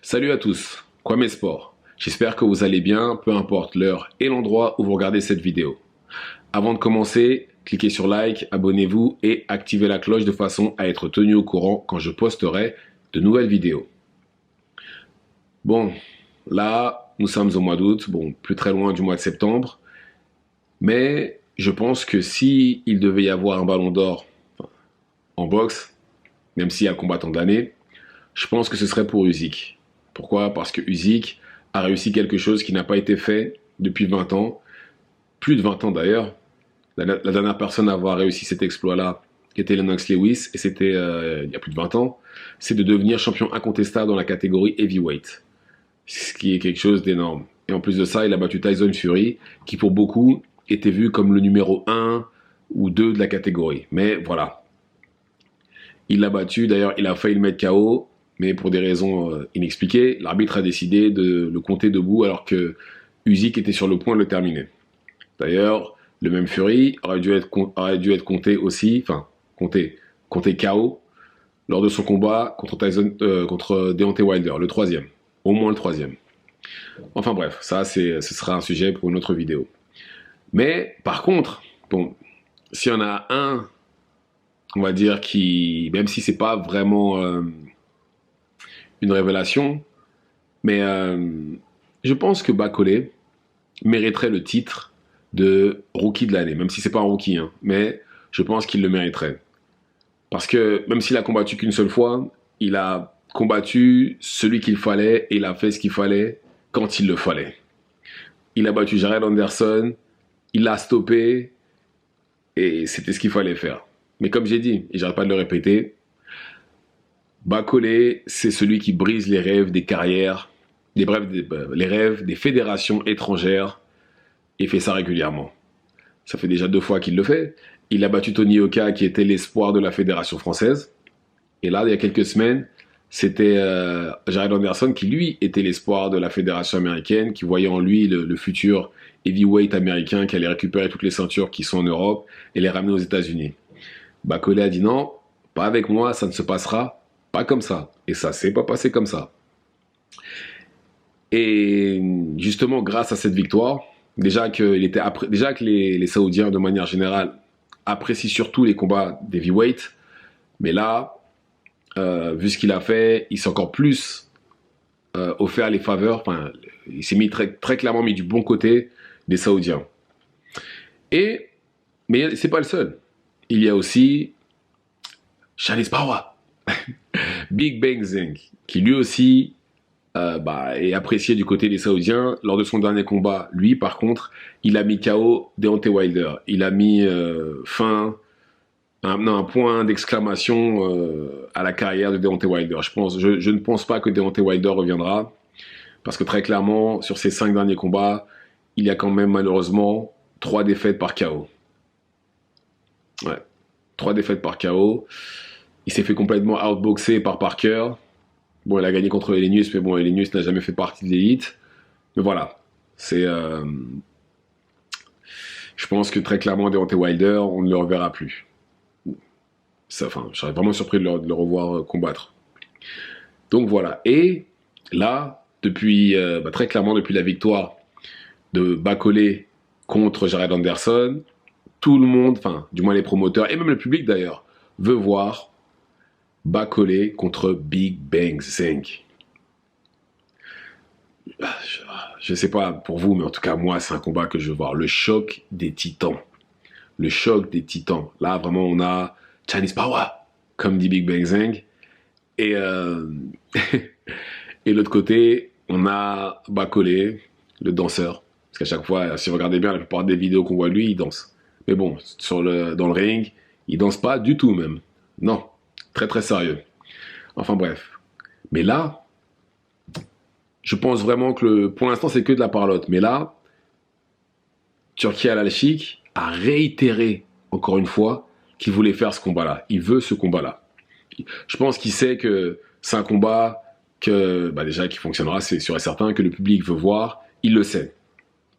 Salut à tous, Kwame Sport. J'espère que vous allez bien, peu importe l'heure et l'endroit où vous regardez cette vidéo. Avant de commencer, cliquez sur like, abonnez-vous et activez la cloche de façon à être tenu au courant quand je posterai de nouvelles vidéos. Bon, là, nous sommes au mois d'août, bon, plus très loin du mois de septembre, mais je pense que si il devait y avoir un ballon d'or en boxe, même s'il y a un combattant de l'année, je pense que ce serait pour Usyk. Pourquoi? Parce que Usyk a réussi quelque chose qui n'a pas été fait depuis 20 ans, plus de 20 ans d'ailleurs. La dernière personne à avoir réussi cet exploit-là était Lennox Lewis, et c'était il y a plus de 20 ans, c'est de devenir champion incontestable dans la catégorie heavyweight, ce qui est quelque chose d'énorme. Et en plus de ça, il a battu Tyson Fury, qui pour beaucoup était vu comme le numéro 1 ou 2 de la catégorie. Mais voilà, il l'a battu, d'ailleurs il a failli le mettre KO, mais pour des raisons inexpliquées, l'arbitre a décidé de le compter debout alors que Usyk était sur le point de le terminer. D'ailleurs, le même Fury aurait dû être compté aussi, enfin, compté KO lors de son combat contre Deontay Wilder, le troisième, au moins le troisième. Enfin bref, ça ce sera un sujet pour une autre vidéo. Mais par contre, bon, s'il y en a un, on va dire, qui, même si c'est pas vraiment une révélation, mais je pense que Bakole mériterait le titre de rookie de l'année, même si c'est pas un rookie, hein, mais je pense qu'il le mériterait. Parce que même s'il a combattu qu'une seule fois, il a combattu celui qu'il fallait et il a fait ce qu'il fallait quand il le fallait. Il a battu Jared Anderson, il l'a stoppé et c'était ce qu'il fallait faire. Mais comme j'ai dit, et j'arrête pas de le répéter, Bakole, c'est celui qui brise les rêves des carrières, les rêves des fédérations étrangères et fait ça régulièrement. Ça fait déjà 2 fois qu'il le fait. Il a battu Tony Yoka, qui était l'espoir de la fédération française. Et là, il y a quelques semaines, c'était Jared Anderson qui, lui, était l'espoir de la fédération américaine, qui voyait en lui le futur heavyweight américain qui allait récupérer toutes les ceintures qui sont en Europe et les ramener aux États-Unis. Bakole a dit non, pas avec moi, ça ne se passera pas comme ça. Et ça s'est pas passé comme ça. Et justement, grâce à cette victoire, déjà que les Saoudiens, de manière générale, apprécient surtout les combats d'heavyweight, mais là, vu ce qu'il a fait, il s'est encore plus offert les faveurs. Enfin, il s'est mis très clairement mis du bon côté des Saoudiens. Mais c'est pas le seul. Il y a aussi Charles Power, Big Bang Zeng, qui lui aussi est apprécié du côté des Saoudiens. Lors de son dernier combat, lui, par contre, il a mis KO Deontay Wilder. Il a mis un point d'exclamation à la carrière de Deontay Wilder. Je ne pense pas que Deontay Wilder reviendra, parce que très clairement, sur ses 5 derniers combats, il y a quand même malheureusement 3 défaites par KO. Ouais, 3 défaites par KO. Il s'est fait complètement outboxer par Parker. Bon, il a gagné contre Helenius, mais bon, Helenius n'a jamais fait partie de l'élite. Mais voilà, je pense que très clairement, Deontay Wilder, on ne le reverra plus. Je serais vraiment surpris de le revoir combattre. Donc voilà. Et là, très clairement, depuis la victoire de Bakole contre Jared Anderson, tout le monde, enfin, du moins les promoteurs, et même le public d'ailleurs, veut voir Bakole contre Big Bang Zeng. Je sais pas pour vous, mais en tout cas, moi, c'est un combat que je veux voir. Le choc des titans. Le choc des titans. Là, vraiment, on a Chinese Power, comme dit Big Bang Zeng. Et, et l'autre côté, on a Bakole, le danseur. Parce qu'à chaque fois, si vous regardez bien, la plupart des vidéos qu'on voit lui, il danse. Mais bon, dans le ring, il danse pas du tout même. Non, très très sérieux. Enfin bref. Mais là, je pense vraiment que pour l'instant, c'est que de la parlotte. Mais là, Turki Al-Alchik a réitéré, encore une fois, qu'il voulait faire ce combat-là. Il veut ce combat-là. Je pense qu'il sait que c'est un combat déjà qui fonctionnera, c'est sûr et certain, que le public veut voir. Il le sait.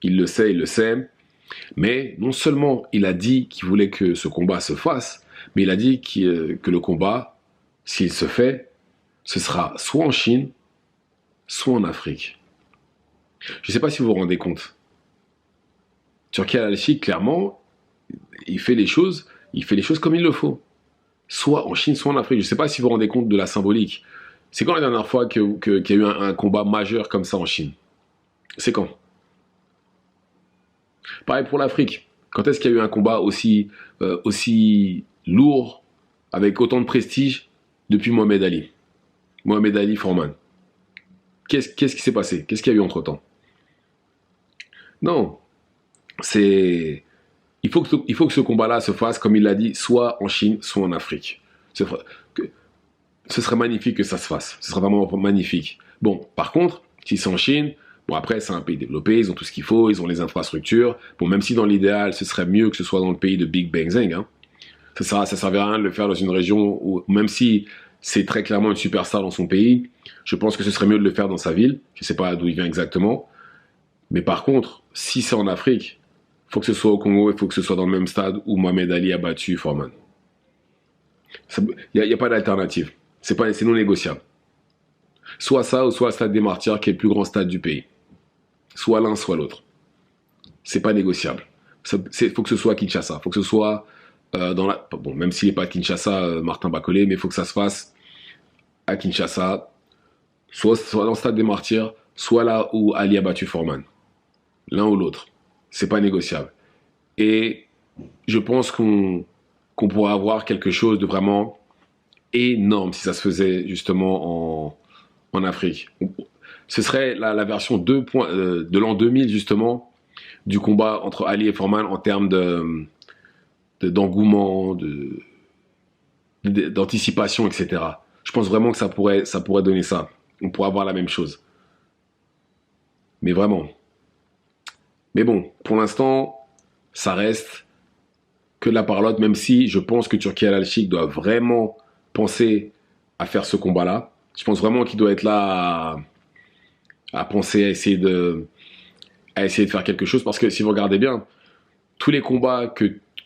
Il le sait. Mais non seulement il a dit qu'il voulait que ce combat se fasse, mais il a dit que le combat, s'il se fait, ce sera soit en Chine, soit en Afrique. Je ne sais pas si vous vous rendez compte. Turki Al-Sheikh, clairement, il fait les choses comme il le faut. Soit en Chine, soit en Afrique. Je ne sais pas si vous vous rendez compte de la symbolique. C'est quand la dernière fois qu'il y a eu un combat majeur comme ça en Chine? C'est quand? Pareil pour l'Afrique. Quand est-ce qu'il y a eu un combat aussi lourd, avec autant de prestige, depuis Mohamed Ali? Mohamed Ali Foreman. Qu'est-ce qui s'est passé? Qu'est-ce qu'il y a eu entre-temps? Non, c'est... il faut que ce combat-là se fasse, comme il l'a dit, soit en Chine, soit en Afrique. Ce serait magnifique que ça se fasse. Ce serait vraiment magnifique. Bon, par contre, si c'est en Chine, bon après c'est un pays développé, ils ont tout ce qu'il faut, ils ont les infrastructures. Bon, même si dans l'idéal, ce serait mieux que ce soit dans le pays de Big Bang Zeng, hein. Ça servira à rien de le faire dans une région où, même si c'est très clairement une superstar dans son pays, je pense que ce serait mieux de le faire dans sa ville. Je ne sais pas d'où il vient exactement. Mais par contre, si c'est en Afrique, il faut que ce soit au Congo, il faut que ce soit dans le même stade où Mohamed Ali a battu Foreman. Il n'y a pas d'alternative. C'est non négociable. Soit ça, ou soit le stade des Martyrs, qui est le plus grand stade du pays. Soit l'un, soit l'autre. C'est pas négociable. Il faut que ce soit à Kinshasa. Il faut que ce soit bon, même s'il n'est pas à Kinshasa, Martin Bacolé, mais il faut que ça se fasse à Kinshasa, soit dans le stade des Martyrs, soit là où Ali a battu Foreman. L'un ou l'autre. C'est pas négociable. Et je pense qu'on pourrait avoir quelque chose de vraiment énorme si ça se faisait justement en Afrique. Ce serait la version 2 de l'an 2000 justement du combat entre Ali et Foreman en termes d'engouement, d'anticipation, etc. Je pense vraiment que ça pourrait donner ça. On pourrait avoir la même chose. Mais vraiment. Mais bon, pour l'instant, ça reste que de la parlotte, même si je pense que Turki Al-Sheikh doit vraiment penser à faire ce combat-là. Je pense vraiment qu'il doit être là à penser à essayer de faire quelque chose, parce que si vous regardez bien, tous les combats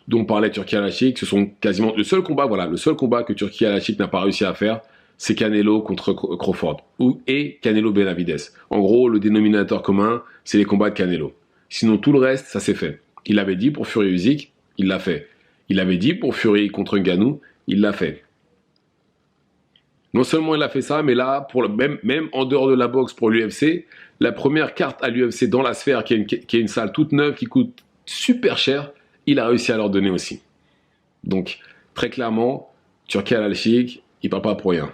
dont parlait Turki Al-Sheikh, ce sont quasiment le seul combat que Turki Al-Sheikh n'a pas réussi à faire, c'est Canelo contre Crawford et Canelo Benavidez. En gros, le dénominateur commun, c'est les combats de Canelo. Sinon, tout le reste, ça s'est fait. Il l'avait dit pour Fury Usyk, il l'a fait. Il l'avait dit pour Fury contre Ngannou, il l'a fait. Non seulement il a fait ça, mais là, même en dehors de la boxe pour l'UFC, la première carte à l'UFC dans la sphère, qui est une salle toute neuve, qui coûte super cher, il a réussi à leur donner aussi. Donc, très clairement, Turki Al-Sheikh, il ne parle pas pour rien.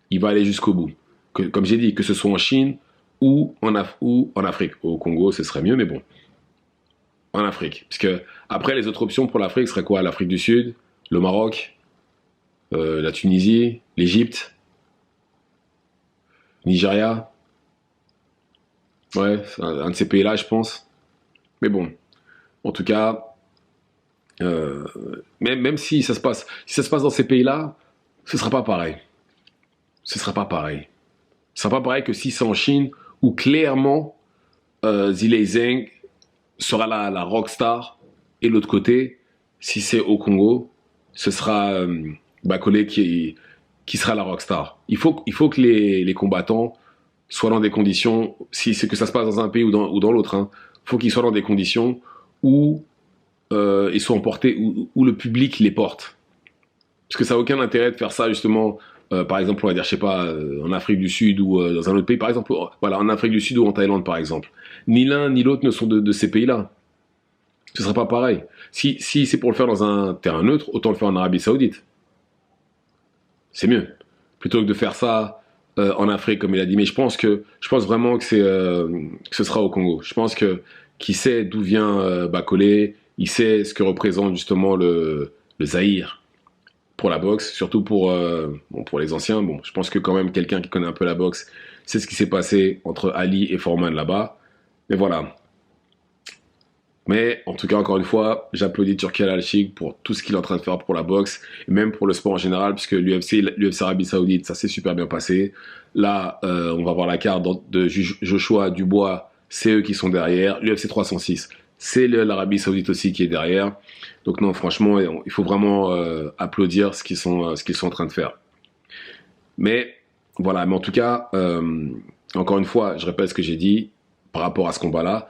Il va aller jusqu'au bout. Comme j'ai dit, que ce soit en Chine ou en Afrique. Au Congo, ce serait mieux, mais bon. En Afrique. Parce que après, les autres options pour l'Afrique seraient quoi? L'Afrique du Sud, le Maroc, la Tunisie, l'Égypte, Nigeria. Ouais, un de ces pays-là, je pense. Mais bon, en tout cas, même si ça se passe dans ces pays-là, ce sera pas pareil. Ce sera pas pareil. Ce sera pas pareil que si c'est en Chine, où clairement Zhilei Zheng sera la rockstar, et l'autre côté, si c'est au Congo, ce sera Bacolé qui sera la rockstar. Il faut que les combattants soient dans des conditions, si c'est que ça se passe dans un pays ou dans l'autre, hein, faut qu'ils soient dans des conditions où ils sont emportés, où le public les porte. Parce que ça n'a aucun intérêt de faire ça justement, par exemple, on va dire, je sais pas, en Afrique du Sud ou dans un autre pays, par exemple, voilà, en Afrique du Sud ou en Thaïlande, par exemple. Ni l'un ni l'autre ne sont de ces pays-là. Ce sera pas pareil. Si c'est pour le faire dans un terrain neutre, autant le faire en Arabie Saoudite. C'est mieux. Plutôt que de faire ça en Afrique, comme il a dit. Mais je pense vraiment que ce sera au Congo. Je pense qu'il sait d'où vient Bacolé, il sait ce que représente justement le Zaïre pour la boxe, surtout pour les anciens. Bon, je pense que quand même quelqu'un qui connaît un peu la boxe, c'est ce qui s'est passé entre Ali et Foreman là-bas. Mais voilà. Mais en tout cas, encore une fois, j'applaudis Turki Al-Sheikh pour tout ce qu'il est en train de faire pour la boxe, et même pour le sport en général, puisque l'UFC Arabie Saoudite, ça s'est super bien passé. Là, on va voir la carte de Joshua Dubois, c'est eux qui sont derrière. L'UFC 306, c'est l'Arabie Saoudite aussi qui est derrière. Donc non, franchement, il faut vraiment applaudir ce qu'ils sont en train de faire. Mais voilà, mais en tout cas, encore une fois, je répète ce que j'ai dit par rapport à ce combat-là.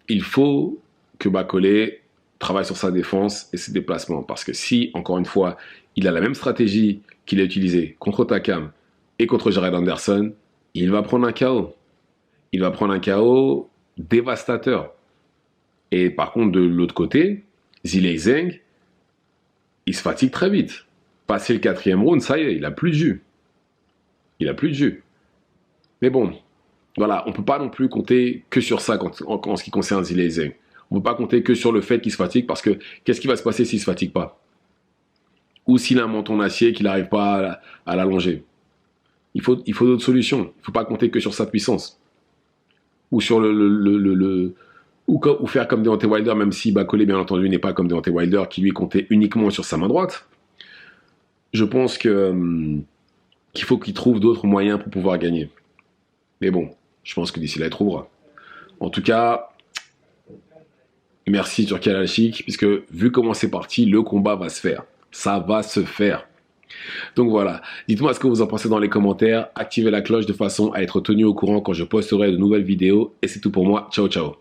Il faut que Bakole travaille sur sa défense et ses déplacements. Parce que si, encore une fois, il a la même stratégie qu'il a utilisée contre Takam et contre Jared Anderson, il va prendre un KO. Il va prendre un KO dévastateur. Et par contre, de l'autre côté, Zhilei Zhang, il se fatigue très vite. Passé le 4e round, ça y est, il a plus de jus. Il a plus de jus. Mais bon, voilà, on ne peut pas non plus compter que sur ça en ce qui concerne Zhilei Zhang. On ne peut pas compter que sur le fait qu'il se fatigue parce que qu'est-ce qui va se passer s'il ne se fatigue pas? Ou s'il a un menton d'acier qu'il n'arrive pas à l'allonger? Il faut d'autres solutions. Il ne faut pas compter que sur sa puissance. Ou sur ou faire comme Deontay Wilder, même si Bakole, bien entendu, n'est pas comme Deontay Wilder, qui lui comptait uniquement sur sa main droite. Je pense qu'il faut qu'il trouve d'autres moyens pour pouvoir gagner. Mais bon, je pense que d'ici là, il trouvera. En tout cas, merci Turki Al-Ashik, puisque vu comment c'est parti, le combat va se faire. Ça va se faire. Donc voilà, dites-moi ce que vous en pensez dans les commentaires, activez la cloche de façon à être tenu au courant quand je posterai de nouvelles vidéos, et c'est tout pour moi, ciao ciao.